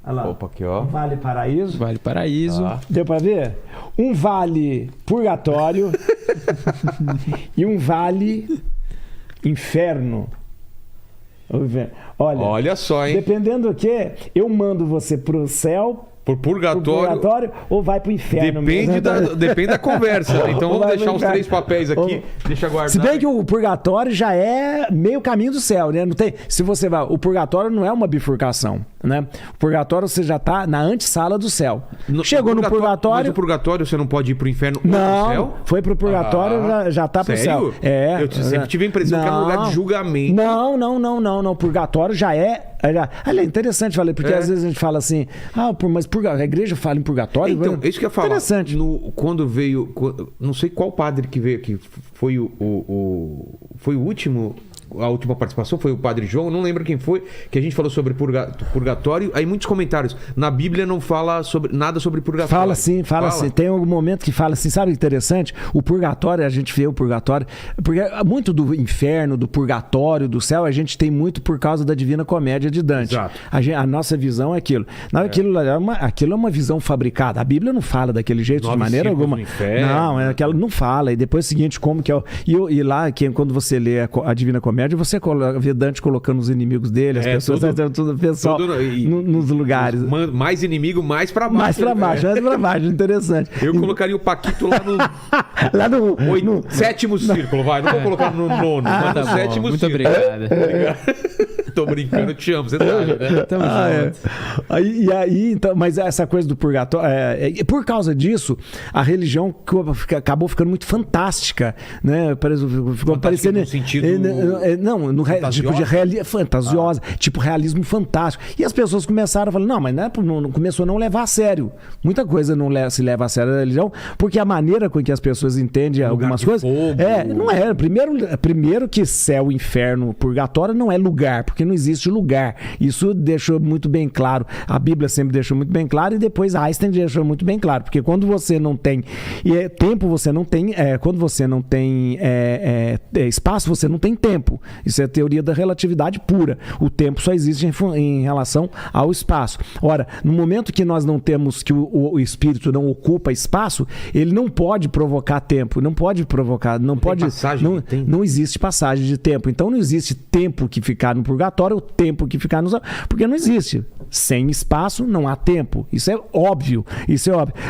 Olha lá. Opa, aqui, ó. Vale Paraíso. Vale Paraíso. Deu pra ver? Um vale Purgatório e um vale Inferno. Olha só, hein? Dependendo do que, eu mando você pro céu, Por purgatório. ou vai pro inferno. Depende da conversa, né? Então vamos deixar os 3 papéis aqui. Deixa eu guardar. Se bem que o purgatório já é meio caminho do céu, né? Não tem, se você vai, o purgatório não é uma bifurcação, né? O purgatório você já tá na antessala do céu. Chegou no purgatório. Mas o purgatório você não pode ir pro inferno ou pro céu? Foi pro purgatório, já tá pro céu. Sério? Eu sempre tive a impressão que era um lugar de julgamento. Não. Purgatório já é. Olha, interessante, falei, porque às vezes a gente fala assim, mas a igreja fala em purgatório. Então, isso que eu ia falar. Interessante. Quando veio. Não sei qual padre que veio aqui. Foi foi o último. A última participação foi o Padre João, não lembro quem foi, que a gente falou sobre purgatório. Aí muitos comentários. Na Bíblia não fala nada sobre purgatório. Fala sim. Tem algum momento que fala assim, sabe o interessante? O purgatório, a gente vê o purgatório, porque muito do inferno, do purgatório, do céu, a gente tem muito por causa da Divina Comédia de Dante. Exato. A nossa visão é aquilo. Não, aquilo é uma visão fabricada. A Bíblia não fala daquele jeito, de maneira alguma. Não, aquela não fala. E depois o seguinte, como que é. E lá, quando você lê a Divina Comédia, você vê Dante colocando os inimigos dele, as pessoas, tudo pessoal nos lugares. Mais inimigo, mais pra baixo. Mais pra baixo, interessante. Eu colocaria o Paquito lá no sétimo círculo, vai. Não vou colocar no nono, mas no sétimo muito círculo. Obrigado. Tô brincando, eu te amo, você sabe, né? Tamo junto. Aí, então, mas essa coisa do purgatório, por causa disso, a religião acabou ficando muito fantástica, né? Ficou parecendo no sentido tipo de fantasiosa, tipo realismo fantástico. E as pessoas começaram a falar, começou a não levar a sério. Muita coisa não se leva a sério a religião, porque a maneira com que as pessoas entendem algumas coisas não é. Primeiro que céu, inferno, purgatório não é lugar, porque não existe lugar. Isso deixou muito bem claro. A Bíblia sempre deixou muito bem claro, e depois Einstein deixou muito bem claro, porque quando você não tem tempo, você não tem, quando você não tem espaço, você não tem tempo. Isso é a teoria da relatividade pura. O tempo só existe em relação ao espaço. Ora, no momento que nós não temos, que o espírito não ocupa espaço, ele não pode provocar tempo, não existe passagem de tempo. Então não existe tempo que ficar no purgatório, o tempo que ficar no céu, porque não existe. Sem espaço não há tempo. Isso é óbvio.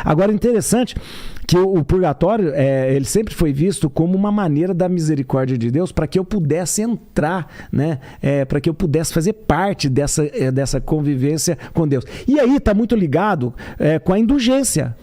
Agora, interessante que o purgatório, ele sempre foi visto como uma maneira da misericórdia de Deus para que eu pudesse entrar, né? Para que eu pudesse fazer parte dessa convivência com Deus. E aí está muito ligado com a indulgência.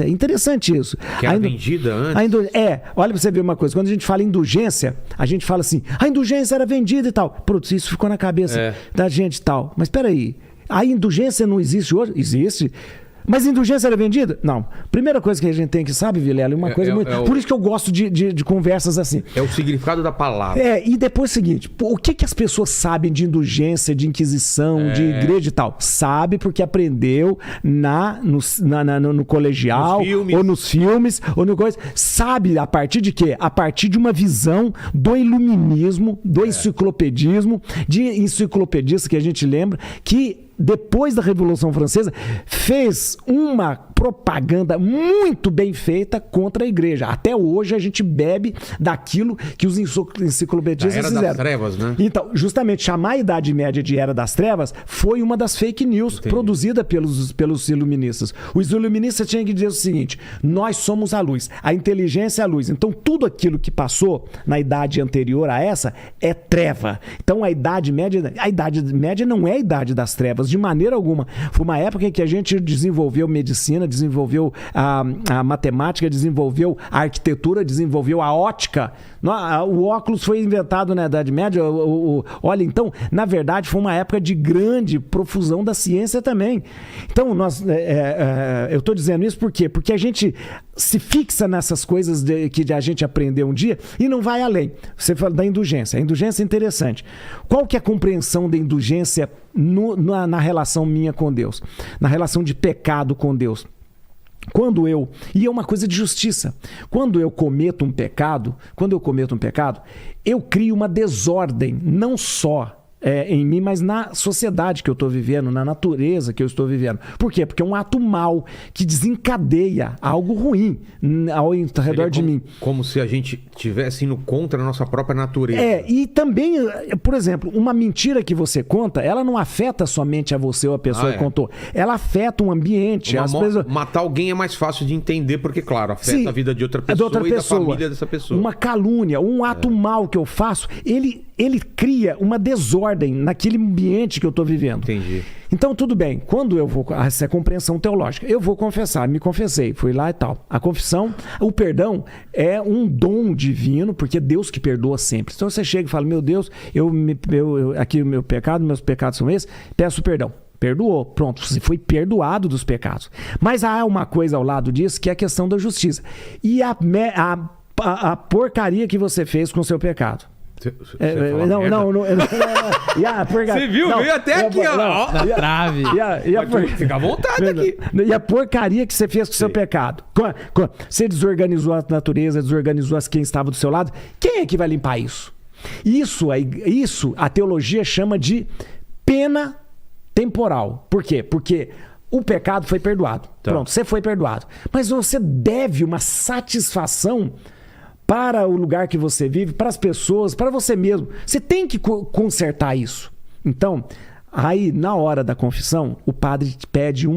Interessante isso. Que era vendida antes. Olha para você ver uma coisa. Quando a gente fala indulgência, a gente fala assim, a indulgência era vendida e tal. Pronto, isso ficou na cabeça da gente e tal. Mas espera aí, a indulgência não existe hoje? Existe. Mas indulgência era vendida? Não. Primeira coisa que a gente tem que saber, Vilela, por isso que eu gosto de conversas assim. É o significado da palavra. E depois é o seguinte, o que as pessoas sabem de indulgência, de inquisição, de igreja e tal? Sabe porque aprendeu no colegial, ou nos filmes, ou no coisa. Sabe a partir de quê? A partir de uma visão do iluminismo, do enciclopedismo, de enciclopedista que a gente lembra, que depois da Revolução Francesa, fez uma propaganda muito bem feita contra a igreja. Até hoje a gente bebe daquilo que os enciclopedistas fizeram. Era das trevas, né? Então, justamente chamar a Idade Média de Era das Trevas foi uma das fake news produzida pelos iluministas. Os iluministas tinham que dizer o seguinte: nós somos a luz, a inteligência é a luz. Então, tudo aquilo que passou na idade anterior a essa é treva. Então, a Idade Média não é a Idade das Trevas, de maneira alguma. Foi uma época em que a gente desenvolveu medicina, desenvolveu a matemática, desenvolveu a arquitetura, desenvolveu a ótica. O óculos foi inventado na Idade Média. Olha, então, na verdade, foi uma época de grande profusão da ciência também. Então, eu estou dizendo isso por quê? Porque a gente se fixa nessas coisas que a gente aprendeu um dia e não vai além. Você fala da indulgência. A indulgência é interessante. Qual que é a compreensão da indulgência na relação minha com Deus? Na relação de pecado com Deus? E é uma coisa de justiça. Quando eu cometo um pecado, eu crio uma desordem, não só em mim, mas na sociedade que eu estou vivendo, na natureza que eu estou vivendo. Por quê? Porque é um ato mau que desencadeia algo ruim ao redor de mim. Como se a gente estivesse indo contra a nossa própria natureza. E também, por exemplo, uma mentira que você conta, ela não afeta somente a você ou a pessoa que contou. Ela afeta um ambiente. Matar alguém é mais fácil de entender, porque, claro, afeta a vida de outra pessoa e da família dessa pessoa. Uma calúnia, um ato mau que eu faço, ele cria uma desordem naquele ambiente que eu estou vivendo. Entendi. Então, tudo bem. Quando eu vou... Essa é a compreensão teológica. Eu vou confessar. Me confessei. Fui lá e tal. A confissão, o perdão é um dom divino, porque é Deus que perdoa sempre. Então, você chega e fala, meu Deus, aqui o meu pecado, meus pecados são esses, peço perdão. Perdoou. Pronto. Você foi perdoado dos pecados. Mas há uma coisa ao lado disso, que é a questão da justiça. E a porcaria que você fez com o seu pecado. Você viu? Veio até aqui, ó. Na trave. Fica à vontade aqui. E a porcaria que você fez com o seu pecado. Você desorganizou a natureza, desorganizou quem estava do seu lado. Quem é que vai limpar isso? Isso a teologia chama de pena temporal. Por quê? Porque o pecado foi perdoado. Tá. Pronto, você foi perdoado. Mas você deve uma satisfação para o lugar que você vive, para as pessoas, para você mesmo. Você tem que consertar isso. Então, aí na hora da confissão, o padre pede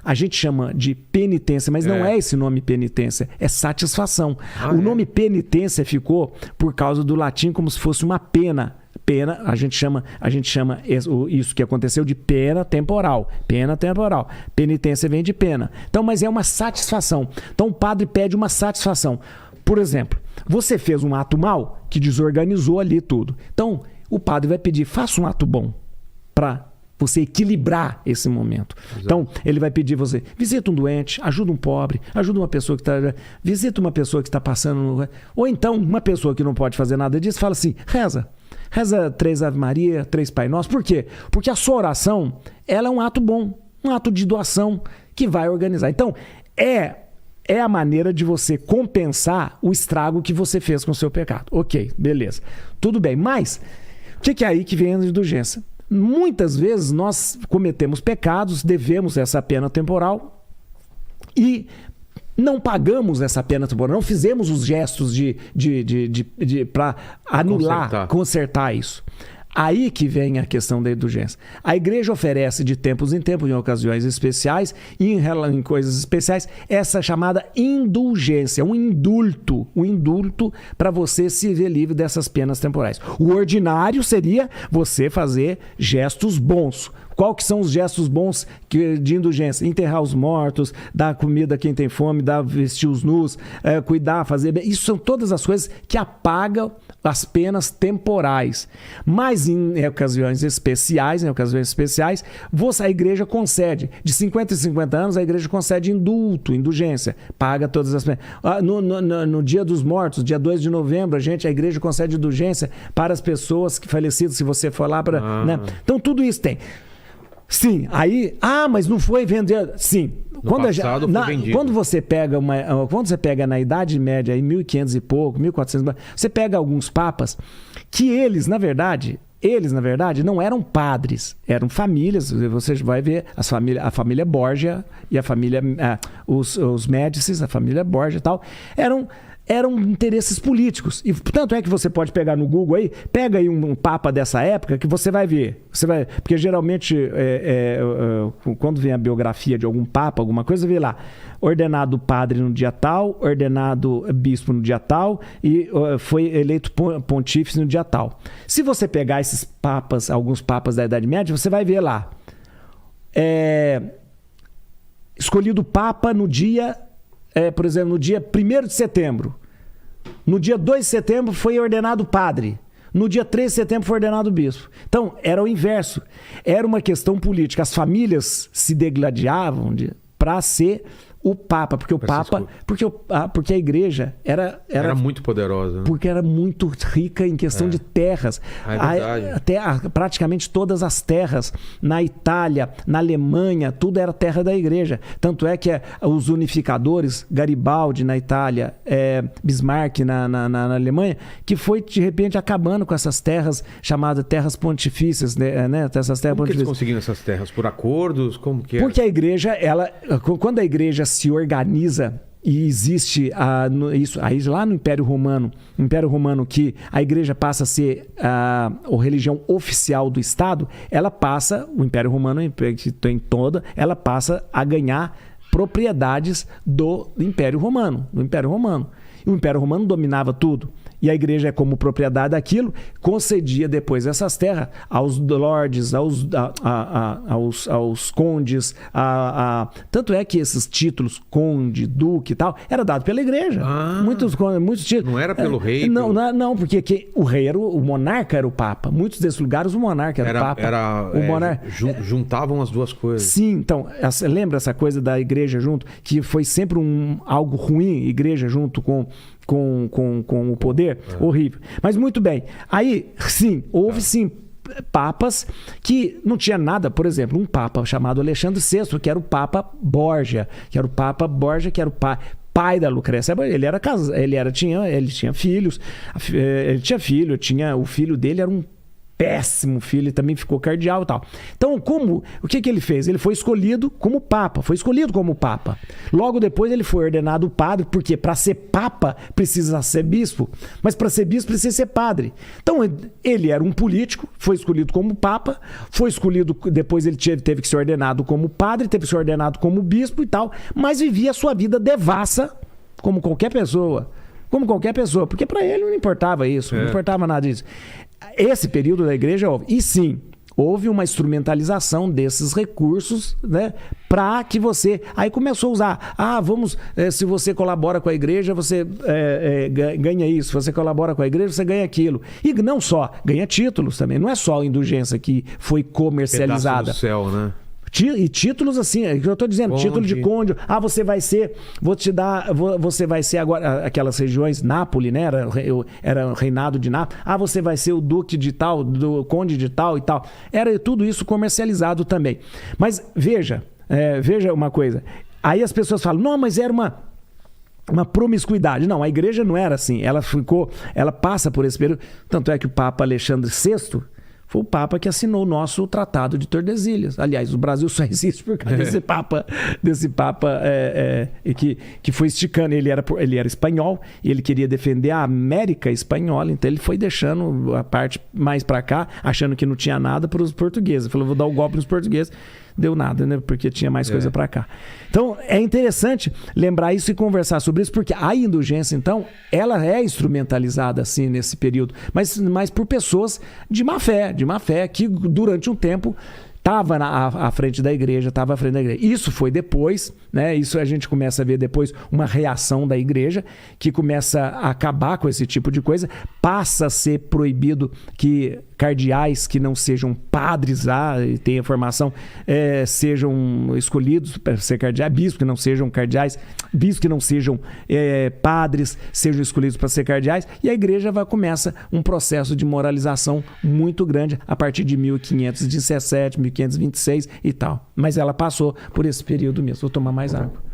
a gente chama de penitência, mas não é esse nome penitência, é satisfação. O nome penitência ficou por causa do latim como se fosse uma pena. Pena, a gente chama isso que aconteceu de pena temporal. Pena temporal. Penitência vem de pena. Então, mas é uma satisfação. Então, o padre pede uma satisfação. Por exemplo, você fez um ato mau que desorganizou ali tudo. Então, o padre vai pedir, faça um ato bom para você equilibrar esse momento. Exato. Então, ele vai pedir você, visita um doente, ajuda um pobre, ajuda uma pessoa que está... Visita uma pessoa que está passando... Ou então, uma pessoa que não pode fazer nada disso, fala assim, reza 3 Ave Maria, 3 Pai Nosso. Por quê? Porque a sua oração, ela é um ato bom, um ato de doação que vai organizar. Então, é a maneira de você compensar o estrago que você fez com o seu pecado. Ok, beleza. Tudo bem, mas o que é aí que vem a indulgência? Muitas vezes nós cometemos pecados, devemos essa pena temporal e não pagamos essa pena temporal, não fizemos os gestos para anular, consertar isso. Aí que vem a questão da indulgência. A igreja oferece de tempos em tempos, em ocasiões especiais e em coisas especiais, essa chamada indulgência, um indulto para você se ver livre dessas penas temporais. O ordinário seria você fazer gestos bons. Qual que são os gestos bons de indulgência? Enterrar os mortos, dar comida a quem tem fome, vestir os nus, cuidar, fazer bem. Isso são todas as coisas que apagam as penas temporais. Mas em ocasiões especiais, a igreja concede. De 50 em 50 anos, a igreja concede indulgência. Paga todas as penas. No Dia dos Mortos, dia 2 de novembro, a igreja concede indulgência para as pessoas falecidas, se você for lá para... Né? Então, tudo isso tem. Sim, aí... mas não foi vender... Sim. Quando você pega na Idade Média, em 1500 e pouco, 1400... Você pega alguns papas que eles, na verdade, não eram padres. Eram famílias. Você vai ver a família Borgia e a família... os Médicis, a família Borgia e tal. Eram interesses políticos. E tanto é que você pode pegar no Google aí, pega aí um papa dessa época que você vai ver. Porque geralmente, quando vem a biografia de algum papa, alguma coisa, vê lá, ordenado padre no dia tal, ordenado bispo no dia tal e foi eleito pontífice no dia tal. Se você pegar esses papas, alguns papas da Idade Média, você vai ver lá, escolhido papa no dia... por exemplo, no dia 1º de setembro. No dia 2 de setembro foi ordenado padre. No dia 3 de setembro foi ordenado bispo. Então, era o inverso. Era uma questão política. As famílias se degladiavam para ser o Papa, porque o Papa, porque a igreja Era muito poderosa, né? porque era muito rica em questão de terras. verdade. Praticamente todas as terras na Itália, na Alemanha, tudo era terra da igreja. Tanto é que os unificadores, Garibaldi na Itália, Bismarck na Alemanha, que foi de repente acabando com essas terras chamadas terras pontifícias, né? Essas terras Como que eles pontifícias. conseguiram essas terras? Por acordos? Como que é? Porque a igreja, quando a igreja se organiza e existe isso aí lá no Império Romano, que a igreja passa a ser a religião oficial do Estado, o Império Romano que tem toda, ela passa a ganhar propriedades do Império Romano, E o Império Romano dominava tudo. E a igreja, como propriedade daquilo, concedia depois essas terras aos lordes, aos condes. Tanto é que esses títulos, conde, duque e tal, era dado pela igreja. Muitos títulos. Não era pelo rei? Não, porque o rei o monarca era o papa. Muitos desses lugares o monarca era o papa. Juntavam as duas coisas. Sim, então, lembra essa coisa da igreja junto? Que foi sempre algo ruim, igreja junto com o poder, horrível. Mas muito bem. Aí, sim, houve sim papas que não tinha nada, por exemplo, um papa chamado Alexandre VI, que era o Papa Borgia, que era o pai da Lucrécia. Ele tinha filhos, o filho dele era um péssimo filho, ele também ficou cardeal e tal. Então, o que ele fez? Ele foi escolhido como papa, Logo depois ele foi ordenado padre, porque para ser papa precisa ser bispo, mas para ser bispo precisa ser padre. Então, ele era um político, foi escolhido como papa, depois ele teve que ser ordenado como padre, teve que ser ordenado como bispo e tal, mas vivia a sua vida devassa como qualquer pessoa, porque para ele não importava isso, não importava nada disso. Esse período da igreja houve. E sim, houve uma instrumentalização desses recursos, né? Para que você... Aí começou a usar. Se você colabora com a igreja, você ganha isso. Se você colabora com a igreja, você ganha aquilo. E não só, ganha títulos também. Não é só a indulgência que foi comercializada. Pedaço do céu, né? E títulos assim, é o que eu estou dizendo, título de conde. Você vai ser agora, aquelas regiões, Nápoles, né? Era o reinado de Nápoles. Você vai ser o duque de tal, do conde de tal e tal. Era tudo isso comercializado também. Mas veja uma coisa. Aí as pessoas falam, não, mas era uma promiscuidade. Não, a igreja não era assim. Ela passa por esse período. Tanto é que o Papa Alexandre VI foi o Papa que assinou o nosso Tratado de Tordesilhas. Aliás, o Brasil só existe por causa desse Papa que foi esticando. Ele era espanhol e ele queria defender a América espanhola, então ele foi deixando a parte mais para cá, achando que não tinha nada para os portugueses. Ele falou, vou dar o golpe nos portugueses. Deu nada, né? Porque tinha mais coisa para cá. Então, é interessante lembrar isso e conversar sobre isso, porque a indulgência, então, ela é instrumentalizada, assim, nesse período, mas por pessoas de má fé, que durante um tempo estava à frente da igreja, Isso foi depois, né? Isso a gente começa a ver depois uma reação da igreja que começa a acabar com esse tipo de coisa, passa a ser proibido que cardeais que não sejam padres e tenham formação sejam escolhidos para ser cardeais, bispos que não sejam cardeais, bispos que não sejam padres sejam escolhidos para ser cardeais, e a igreja começa um processo de moralização muito grande a partir de 1517, 1526 e tal. Mas ela passou por esse período mesmo. Vou tomar mais água.